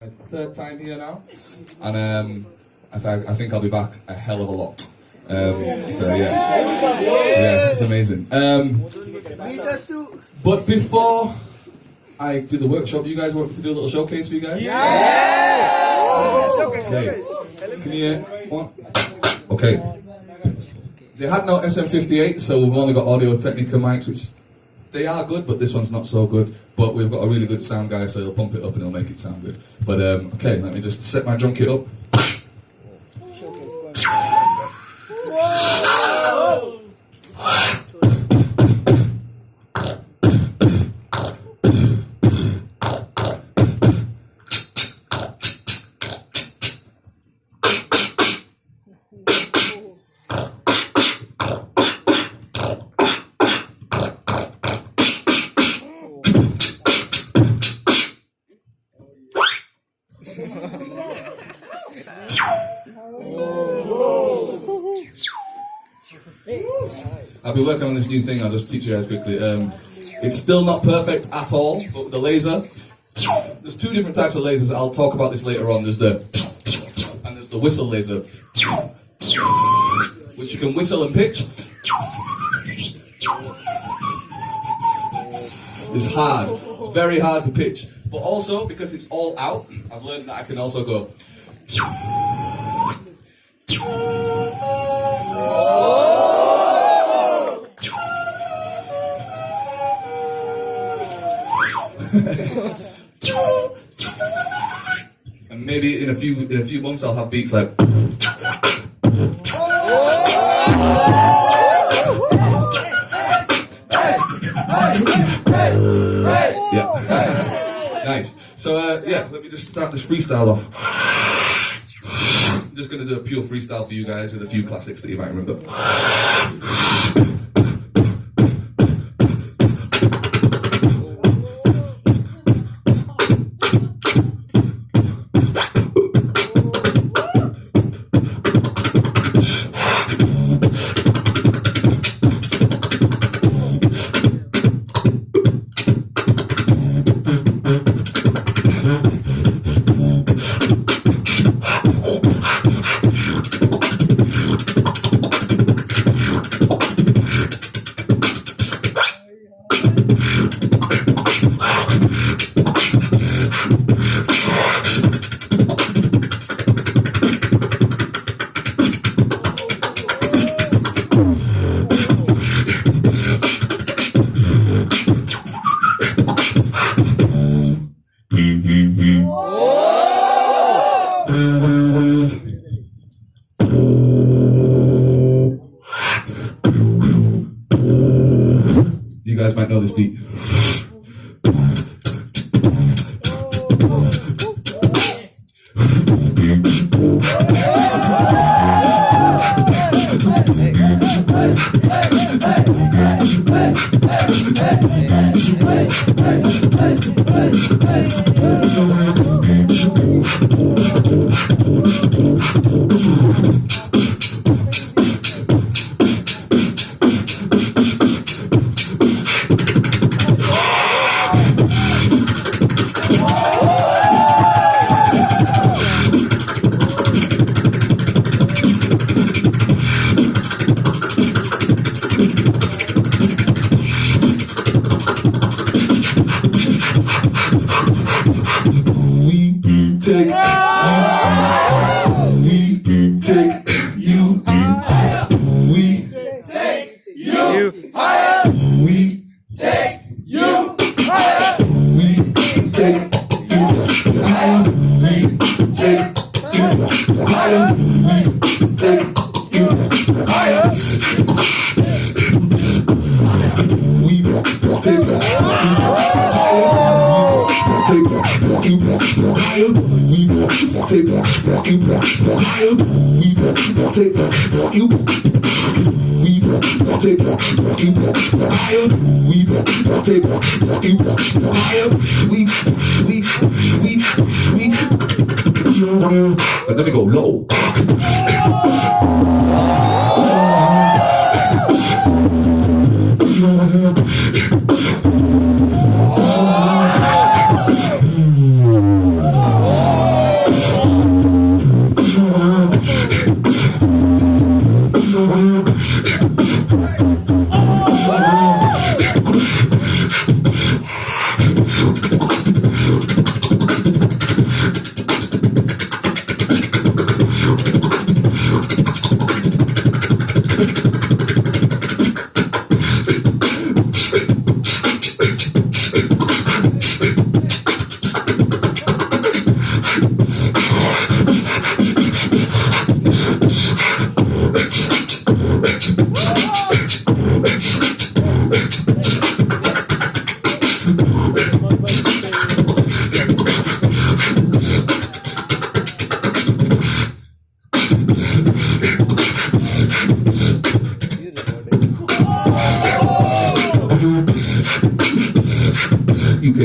My third time here now, and I think I'll be back a hell of a lot. So yeah, it's amazing. But before I do the workshop, you guys want me to do a little showcase for you guys? Okay. Can you one? Okay. They had no SM58, so we've only got Audio Technica mics, which they are good, but this one's not so good. But we've got a really good sound guy, so he'll pump it up and he'll make it sound good. But okay, let me just set my drum kit up. I'll be working on this new thing, I'll just teach you guys quickly. It's still not perfect at all, but with the laser, there's two different types of lasers. I'll talk about this later on. There's the and there's the whistle laser, which you can whistle and pitch. It's hard, it's very hard to pitch. But also, because it's all out, I've learned that I can also go. And maybe in a few months I'll have beats like. Yeah. Nice. So yeah, let me just start this freestyle off. I'm just gonna do a pure freestyle for you guys with a few classics that you might remember. You guys might know this beat. And then we go low.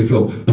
really flow.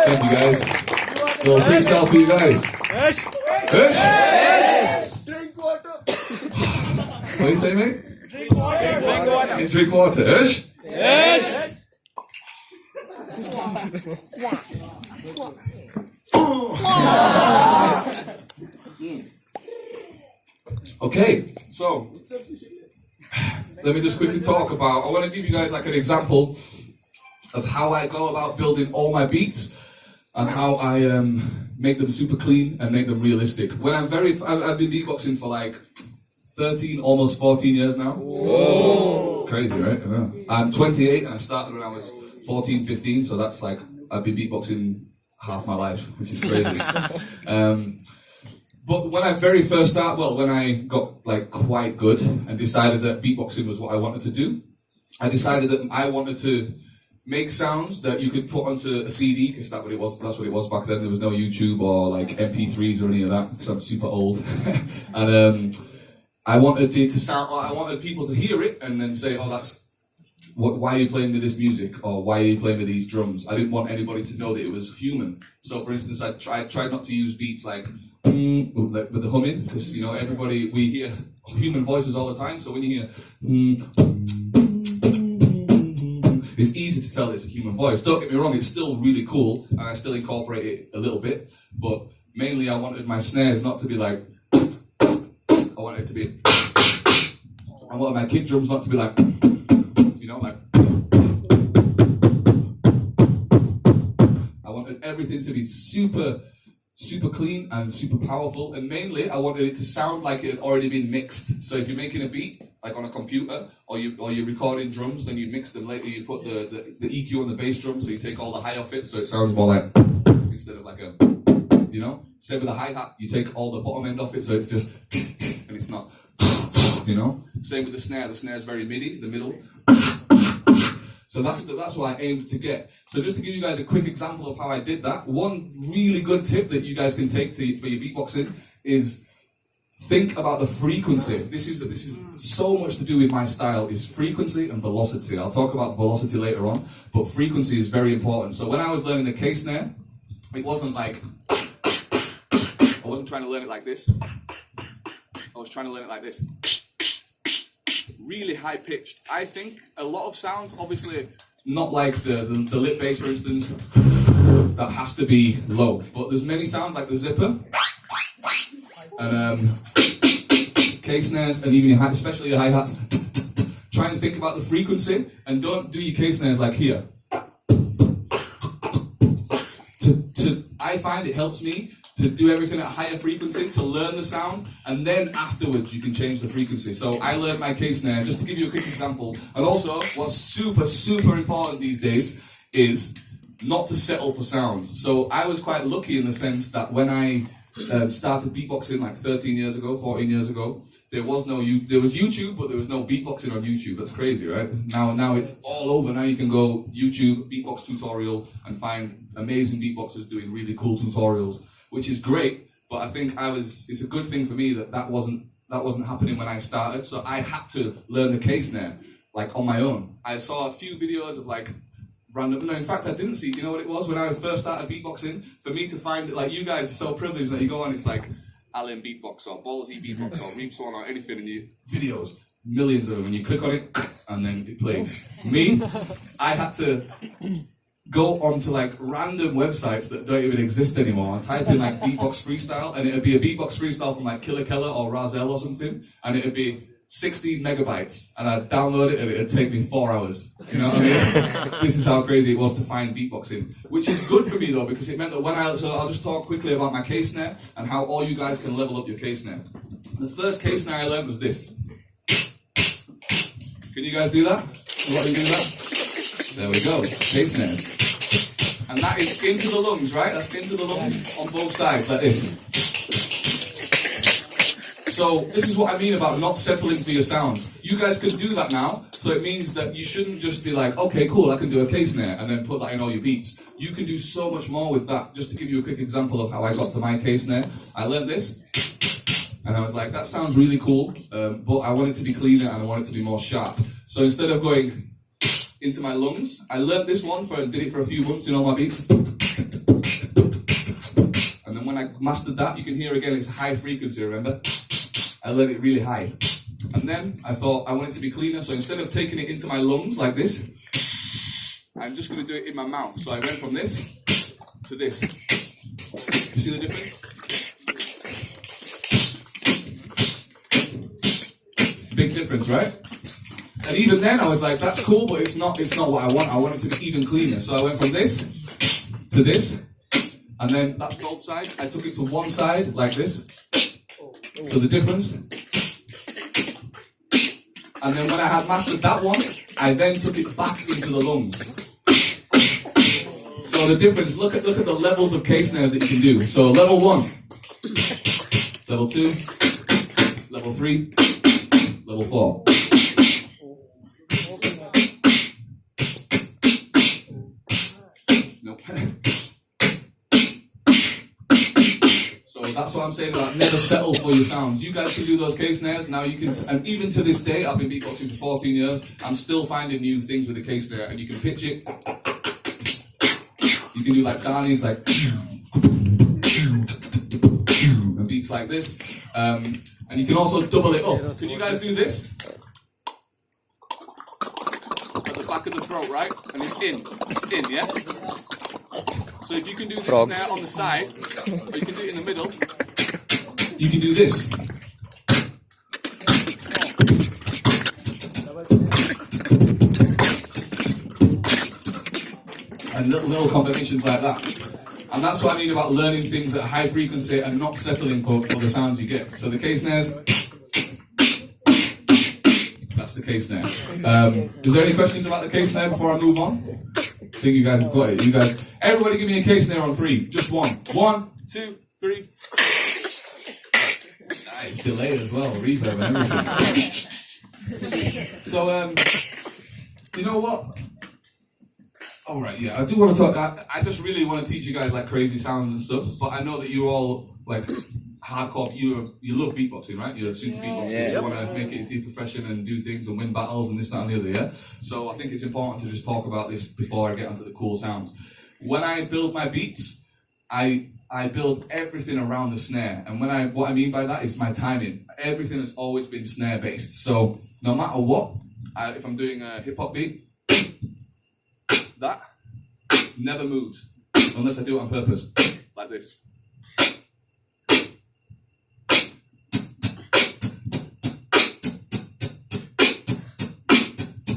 Thank you guys. Well, freestyle for you guys. Drink water. What do you say, mate? Drink water. Drink water. Ish? Okay, so let me just quickly talk about, I want to give you guys like an example of how I go about building all my beats and how I make them super clean and make them realistic. When I've been beatboxing for like 13, almost 14 years now. Whoa. Crazy, right? I'm 28 and I started when I was 14, 15, so that's like, I've been beatboxing half my life, which is crazy. But when I very first started, when I got like quite good and decided that beatboxing was what I wanted to do, I decided that I wanted to make sounds that you could put onto a CD, because that's what it was back then. There was no YouTube or like MP3s or any of that, because I'm super old. And I wanted it to sound, I wanted people to hear it and then say, oh, why are you playing with this music? Or why are you playing with these drums? I didn't want anybody to know that it was human. So for instance, I tried not to use beats like with the humming, because you know, we hear human voices all the time, so when you hear it's easy to tell it's a human voice. Don't get me wrong, it's still really cool, and I still incorporate it a little bit, but mainly I wanted my snares not to be like, I wanted my kick drums not to be like, you know, like, I wanted everything to be super clean and super powerful, and mainly I wanted it to sound like it had already been mixed. So if you're making a beat, like on a computer, or you're recording drums, then you mix them later, you put the EQ on the bass drum, so you take all the high off it, so it sounds more like, instead of like a, you know? Same with the hi-hat, you take all the bottom end off it, so it's just, and it's not, you know? Same with the snare's very MIDI, the middle. So that's what I aimed to get. So just to give you guys a quick example of how I did that, one really good tip that you guys can take for your beatboxing is think about the frequency. This is so much to do with my style, is frequency and velocity. I'll talk about velocity later on, but frequency is very important. So when I was learning the K snare, it wasn't like, I wasn't trying to learn it like this. I was trying to learn it like this. Really high pitched. I think a lot of sounds, obviously not like the lip bass, for instance, that has to be low. But there's many sounds like the zipper and K snares, and even especially your hi-hats. Try and think about the frequency, and don't do your K snares like here. I find it helps me to do everything at a higher frequency, to learn the sound, and then afterwards you can change the frequency. So I learned my K snare, just to give you a quick example. And also, what's super important these days is not to settle for sounds. So I was quite lucky in the sense that when I started beatboxing like 13 years ago, 14 years ago, there was YouTube, but there was no beatboxing on YouTube. That's crazy, right? Now it's all over. Now you can go YouTube, beatbox tutorial, and find amazing beatboxers doing really cool tutorials, which is great. But I think it's a good thing for me that wasn't happening when I started. So I had to learn the K snare, like on my own. I saw a few videos of like random. No, in fact, I didn't see. You know what it was when I first started beatboxing? For me to find it, like you guys are so privileged that you go on. It's like Alan Beatbox or Ballsy Beatbox or Reeps One or anything, and you videos, millions of them, and you click on it, and then it plays. Me, I had to go onto like random websites that don't even exist anymore and type in like beatbox freestyle, and it'd be a beatbox freestyle from like Killer Keller or Razel or something, and it'd be 16 megabytes, and I'd download it and it'd take me 4 hours. You know what I mean? This is how crazy it was to find beatboxing, which is good for me though, because it meant that so I'll just talk quickly about my K snare and how all you guys can level up your K snare. The first K snare I learned was this. Can you guys do that? What do you do that? There we go, K snare. And that is into the lungs, right? That's into the lungs on both sides, like this. So this is what I mean about not settling for your sounds. You guys can do that now, so it means that you shouldn't just be like, okay, cool, I can do a K snare, and then put that in all your beats. You can do so much more with that. Just to give you a quick example of how I got to my K snare, I learned this, and I was like, that sounds really cool, but I want it to be cleaner and I want it to be more sharp. So instead of going into my lungs, I learned this one, did it for a few months in all my beats. And then when I mastered that, you can hear again, it's high frequency, remember? I learned it really high. And then I thought I want it to be cleaner, so instead of taking it into my lungs like this, I'm just going to do it in my mouth. So I went from this to this. You see the difference? Big difference, right? And even then I was like, that's cool, but it's not what I want. I want it to be even cleaner. So I went from this to this, and then that's both sides. I took it to one side like this. So the difference. And then when I had mastered that one, I then took it back into the lungs. So the difference, look at the levels of K snares that you can do. So level 1, level 2, level 3, level 4. Nope. So that's what I'm saying about never settle for your sounds. You guys can do those K snares. Now you can, and even to this day, I've been beatboxing for 14 years, I'm still finding new things with the K snare, and you can pitch it. You can do like Darnies, like, and beats like this. And you can also double it up. Can you guys do this? At the back of the throat, right? And it's in, yeah? So if you can do this snare on the side, or you can do it in the middle, you can do this. And little combinations like that. And that's what I mean about learning things at a high frequency and not settling for the sounds you get. So the K snares, that's the K snare. Is there any questions about the K snare before I move on? I think you guys have got it. You guys, everybody give me a K snare on 3. Just one. 1, 2, 3. Nice delay as well, reverb and everything. So, you know what? All right, yeah, I do want to talk. I just really want to teach you guys like crazy sounds and stuff. But I know that you're all like hardcore. You love beatboxing, right? You're super beatboxers. Yeah. You want to make it into your profession and do things and win battles and this, that, and the other. Yeah. So I think it's important to just talk about this before I get onto the cool sounds. When I build my beats, I build everything around the snare, and what I mean by that is my timing. Everything has always been snare based. So no matter what, if I'm doing a hip hop beat, that never moves unless I do it on purpose, like this.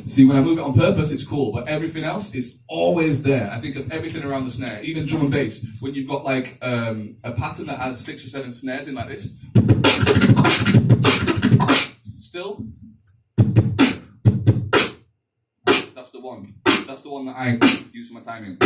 See, when I move it on purpose, it's cool, but everything else is always there. I think of everything around the snare, even drum and bass. When you've got like a pattern that has 6 or 7 snares in like this, still, that's the one. That's the one that I use for my timing.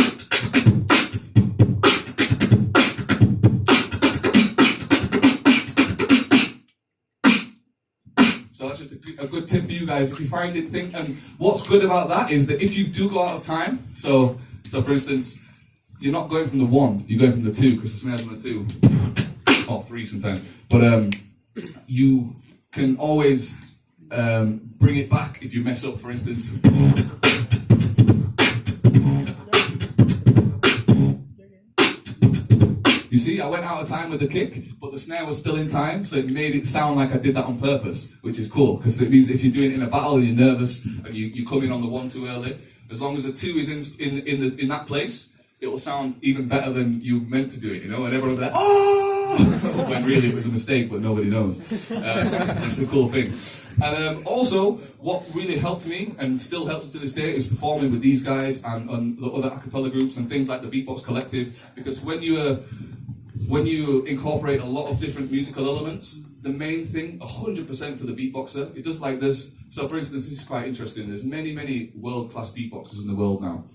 So that's just a good tip for you guys. If you find it, and what's good about that is that if you do go out of time, so for instance, you're not going from the 1, you're going from the 2, because the snare's on the 2, or 3 sometimes. But you can always bring it back if you mess up, for instance. see, I went out of time with the kick, but the snare was still in time, so it made it sound like I did that on purpose, which is cool, because it means if you're doing it in a battle and you're nervous and you come in on the 1 too early, as long as the 2 is in that place, it will sound even better than you meant to do it, you know, and everyone will be like, oh! When really it was a mistake, but nobody knows. It's a cool thing. And also, what really helped me, and still helps me to this day, is performing with these guys and the other a cappella groups and things like the Beatbox Collective, because when you incorporate a lot of different musical elements, the main thing, 100% for the beatboxer, it does like this. So for instance, this is quite interesting, there's many world-class beatboxers in the world now.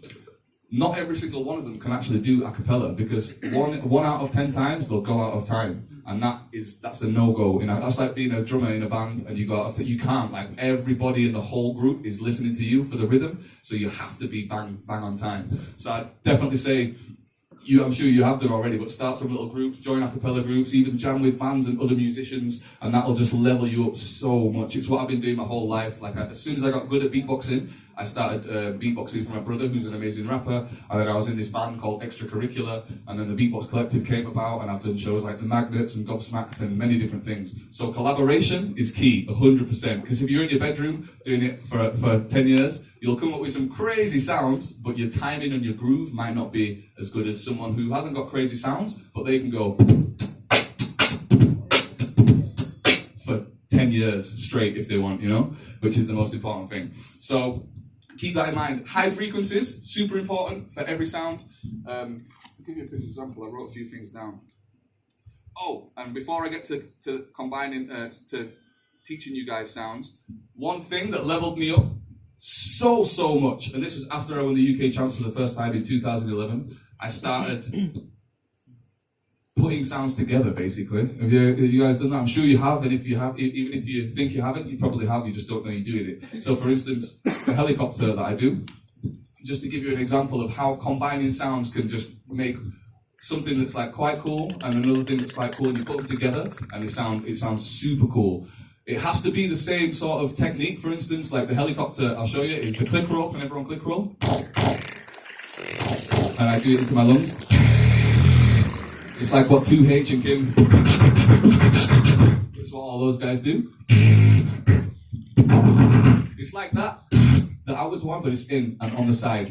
Not every single one of them can actually do a cappella, because one out of 10 times they'll go out of time, and that's a no-go. You know, that's like being a drummer in a band and you go out of you can't. Like everybody in the whole group is listening to you for the rhythm, so you have to be bang on time. So I'd definitely say, I'm sure you have done already, but start some little groups, join a cappella groups, even jam with bands and other musicians, and that'll just level you up so much. It's what I've been doing my whole life. Like as soon as I got good at beatboxing, I started beatboxing for my brother, who's an amazing rapper, and then I was in this band called Extracurricular, and then the Beatbox Collective came about, and I've done shows like The Magnets and Gobsmacked and many different things. So collaboration is key, 100%, because if you're in your bedroom doing it for 10 years, you'll come up with some crazy sounds, but your timing and your groove might not be as good as someone who hasn't got crazy sounds, but they can go for 10 years straight if they want, you know, which is the most important thing. So keep that in mind. High frequencies, super important for every sound. I'll give you a quick example. I wrote a few things down. Oh, and before I get to combining, to teaching you guys sounds, one thing that leveled me up so much, and this was after I won the UK champs for the first time in 2011, I started putting sounds together, basically. Have you guys done that? I'm sure you have, and if you have, even if you think you haven't, you probably have, you just don't know you're doing it. So for instance, the helicopter that I do, just to give you an example of how combining sounds can just make something that's like quite cool and another thing that's quite cool, and you put them together and it sounds super cool. It has to be the same sort of technique. For instance, like the helicopter I'll show you is the click roll. Can everyone click roll? And I do it into my lungs. It's like what 2H and Kim. That's what all those guys do. It's like that. The outwards one, but it's in and on the side.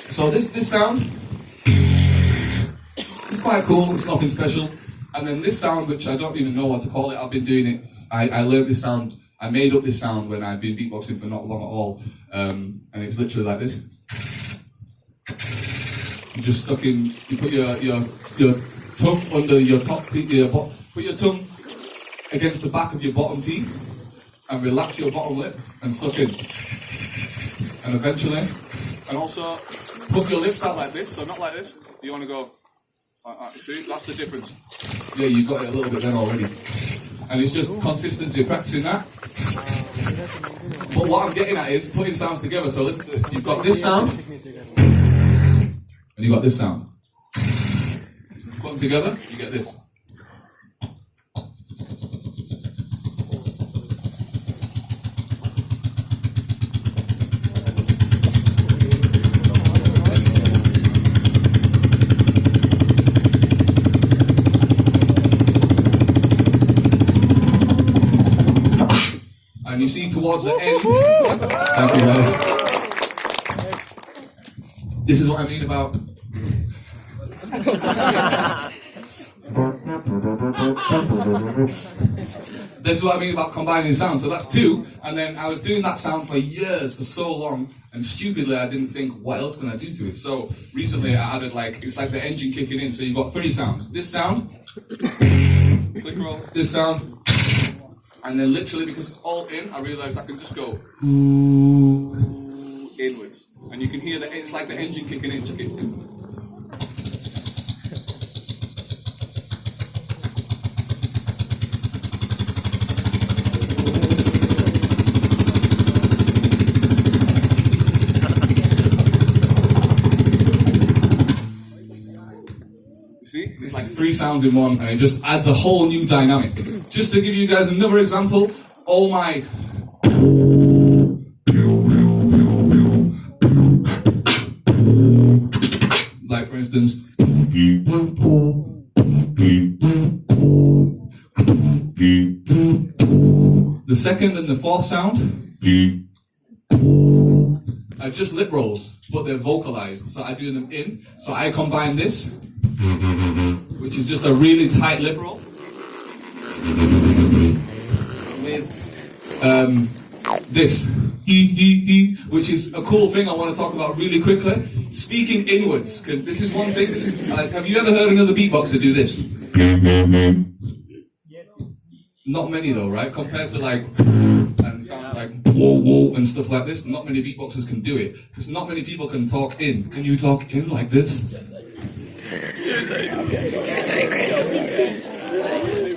So this sound is quite cool. It's nothing special. And then this sound, which I don't even know what to call it, I've been doing it, I learned this sound, I made up this sound when I've been beatboxing for not long at all, and it's literally like this. You just suck in, you put your tongue under your top teeth, put your tongue against the back of your bottom teeth, and relax your bottom lip, and suck in. And eventually, and also, put your lips out like this, so not like this, you want to go, see, that's the difference. Yeah, you got it a little bit then already. And it's just consistency, practicing that. But what I'm getting at is putting sounds together. So listen to this. You've got this sound, and you've got this sound. Put them together, you get this. And you see towards the end, thank you guys. This is what I mean about. This is what I mean about combining sounds. So that's 2, and then I was doing that sound for years, for so long, and stupidly I didn't think, what else can I do to it? So recently I added it's like the engine kicking in. So you've got 3 sounds. This sound, click roll, this sound. And then literally, because it's all in, I realised I can just go inwards. And you can hear it's like the engine kicking in. Check it. See? It's like 3 sounds in one, and it just adds a whole new dynamic. Just to give you guys another example, all my like for instance, The second and the fourth sound are just lip rolls, but they're vocalized. So I do them in. So I combine this, which is just a really tight lip roll, with this, which is a cool thing I want to talk about really quickly. Speaking inwards. This is one thing. This is like, have you ever heard another beatboxer do this? Not many though, right? Compared to like, and sounds like whoa whoa and stuff like this. Not many beatboxers can do it because not many people can talk in. Can you talk in like this?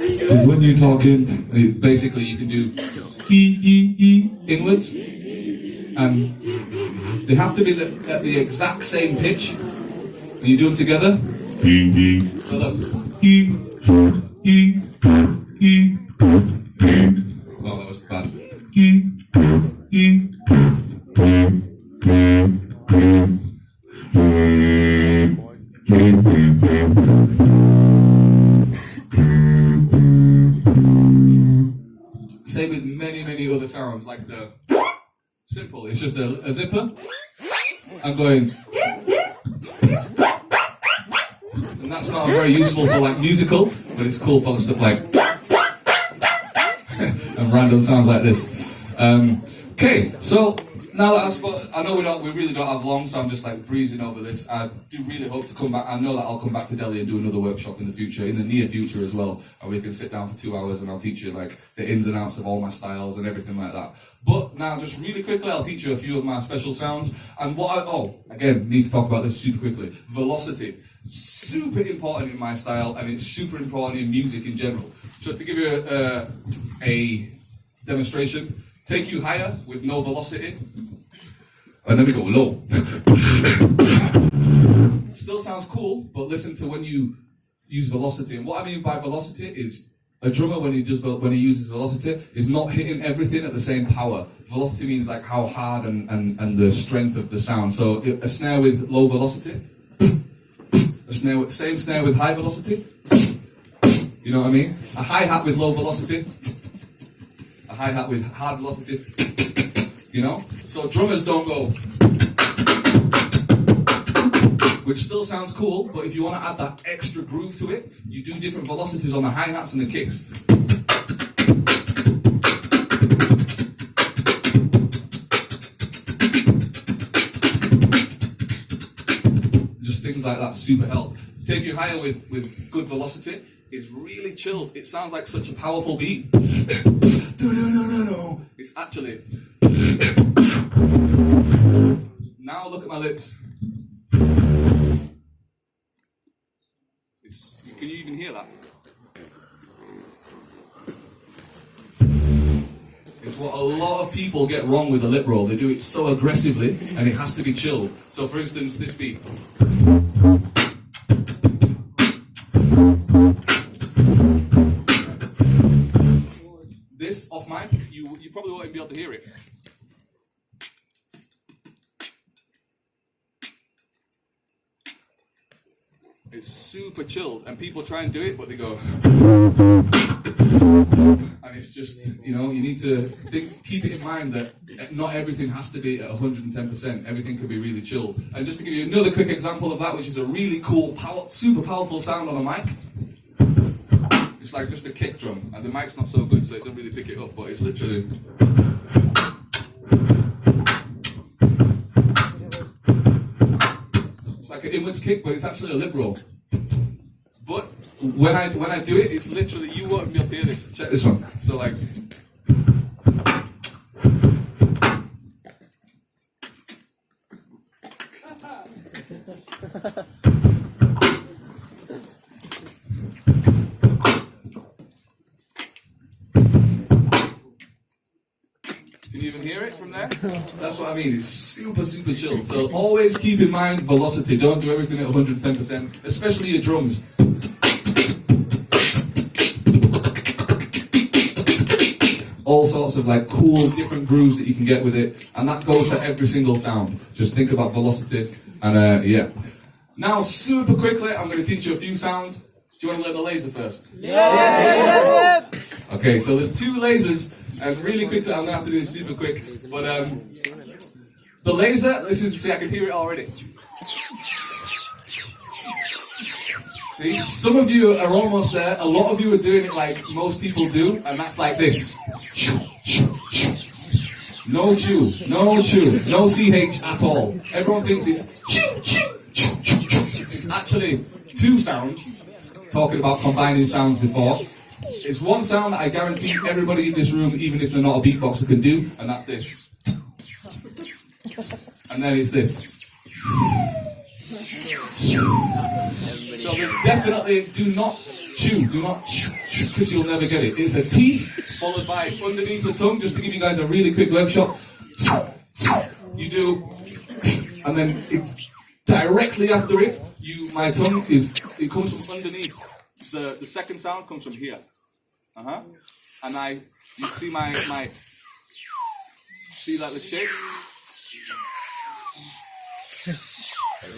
Because when you talk in, basically you can do inwards, and they have to be at the exact same pitch. And you do them together. So look. Oh, that was bad. Same with many other sounds, like the simple. It's just a zipper. I'm going, and that's not very useful for like musical, but it's cool for stuff like and random sounds like this. Okay, so now that I know we really don't have long, so I'm just like breezing over this. I do really hope to come back. I know that I'll come back to Delhi and do another workshop in the future, in the near future as well, and we can sit down for 2 hours and I'll teach you like the ins and outs of all my styles and everything like that. But now, just really quickly, I'll teach you a few of my special sounds. And again, need to talk about this super quickly. Velocity, super important in my style, and it's super important in music in general. So to give you a demonstration, take you higher with no velocity, and then we go low. Still sounds cool, but listen to when you use velocity. And what I mean by velocity is a drummer, when he uses velocity, is not hitting everything at the same power. Velocity means like how hard and the strength of the sound. So a snare with low velocity, same snare with high velocity. You know what I mean? A hi-hat with low velocity, a hi-hat with hard velocity. You know? So drummers don't go, which still sounds cool, but if you want to add that extra groove to it, you do different velocities on the hi-hats and the kicks. Just things like that super help. Take you higher with good velocity is really chilled. It sounds like such a powerful beat. It's actually... Now look at my lips. Can you even hear that? It's what a lot of people get wrong with a lip roll. They do it so aggressively, and it has to be chilled. So for instance, this beat. This off mic, you probably won't even be able to hear it. It's super chilled, and people try and do it, but they go, and it's just, you know, you need to keep it in mind that not everything has to be at 110%. Everything can be really chilled. And just to give you another quick example of that, which is a really cool, super powerful sound on a mic. It's like just a kick drum, and the mic's not so good, so it doesn't really pick it up, but it's literally. Like an inwards kick, but it's actually a lip roll. But when I do it, it's literally, you won't be able to hear this. Check this one. So like, can you even hear it from there? That's what I mean, it's super chilled. So always keep in mind velocity. Don't do everything at 110%, especially your drums. All sorts of like cool different grooves that you can get with it, and that goes for every single sound. Just think about velocity, and yeah. Now super quickly, I'm going to teach you a few sounds. Do you want to learn the laser first? Yeah! Okay, so there's two lasers And really quickly, I'm gonna have to do this super quick. But the laser, see, I can hear it already. See, some of you are almost there. A lot of you are doing it like most people do, and that's like this. No chew, no chew, no CH at all. Everyone thinks it's It's actually two sounds. Talking about combining sounds before. It's one sound that I guarantee everybody in this room, even if they're not a beatboxer, can do, and that's this. And then it's this. So there's definitely, do not chew, because you'll never get it. It's a T followed by underneath the tongue, just to give you guys a really quick workshop. You do, and then it's directly after it. My tongue it comes from underneath. The second sound comes from here. And you see see like the shape?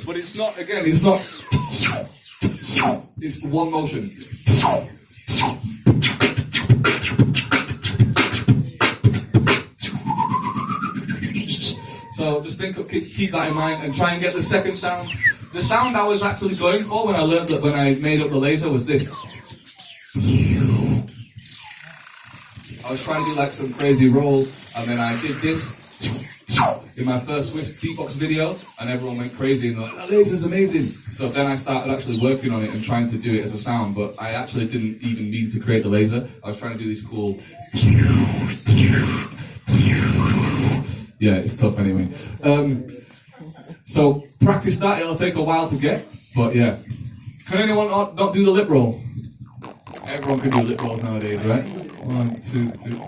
But it's not, again, it's not, it's one motion. So just keep that in mind and try and get the second sound. The sound I was actually going for when I made up the laser was this. I was trying to do like some crazy roll, and then I did this in my first Swiss beatbox video, and everyone went crazy and like, that laser's amazing. So then I started actually working on it and trying to do it as a sound, but I actually didn't even mean to create the laser. I was trying to do this cool. Yeah, it's tough anyway. So practice that, it'll take a while to get, but yeah. Can anyone not do the lip roll? Everyone can do lip rolls nowadays, right? 1, 2, 3.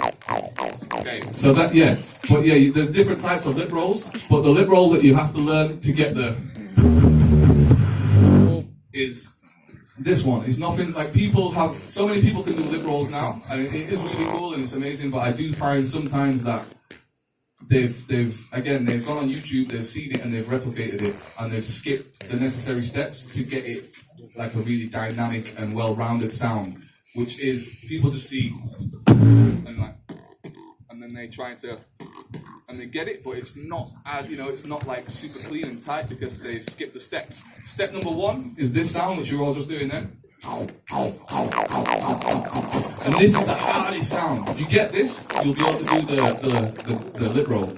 Okay, so that, yeah. But yeah, there's different types of lip rolls, but the lip roll that you have to learn to get is this one. It's nothing, like so many people can do lip rolls now, and it is really cool and it's amazing, but I do find sometimes that they've gone on YouTube, they've seen it and they've replicated it, and they've skipped the necessary steps to get it like a really dynamic and well-rounded sound, which is people just see and then they try to and they get it, but it's not it's not like super clean and tight because they've skipped the steps. Step number 1 is this sound which you're all just doing then. And this is the hardest sound. If you get this, you'll be able to do the lip roll.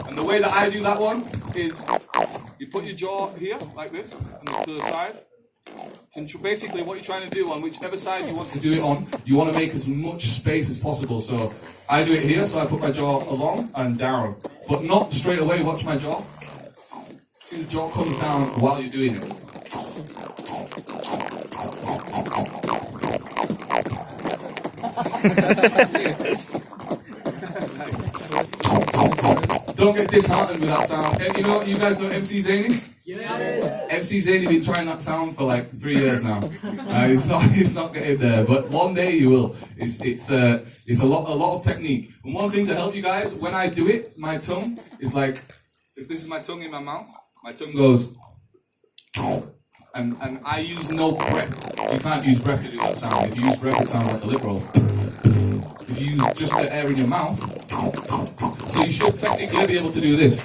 And the way that I do that one is you put your jaw here, like this, and to the side. And basically what you're trying to do on whichever side you want to do it on, you want to make as much space as possible. So I do it here, so I put my jaw along and down. But not straight away, watch my jaw. See the jaw comes down while you're doing it. Nice. Don't get disheartened with that sound. And you guys know MC Zany? Yes. MC Zany been trying that sound for like 3 years now. He's not getting there, but one day you will. It's a lot of technique. And one thing to help you guys, when I do it, my tongue is like, if this is my tongue in my mouth, my tongue goes, and I use no breath. You can't use breath to do that sound. If you use breath, it sounds like a lip roll. If you use just the air in your mouth, so you should technically be able to do this.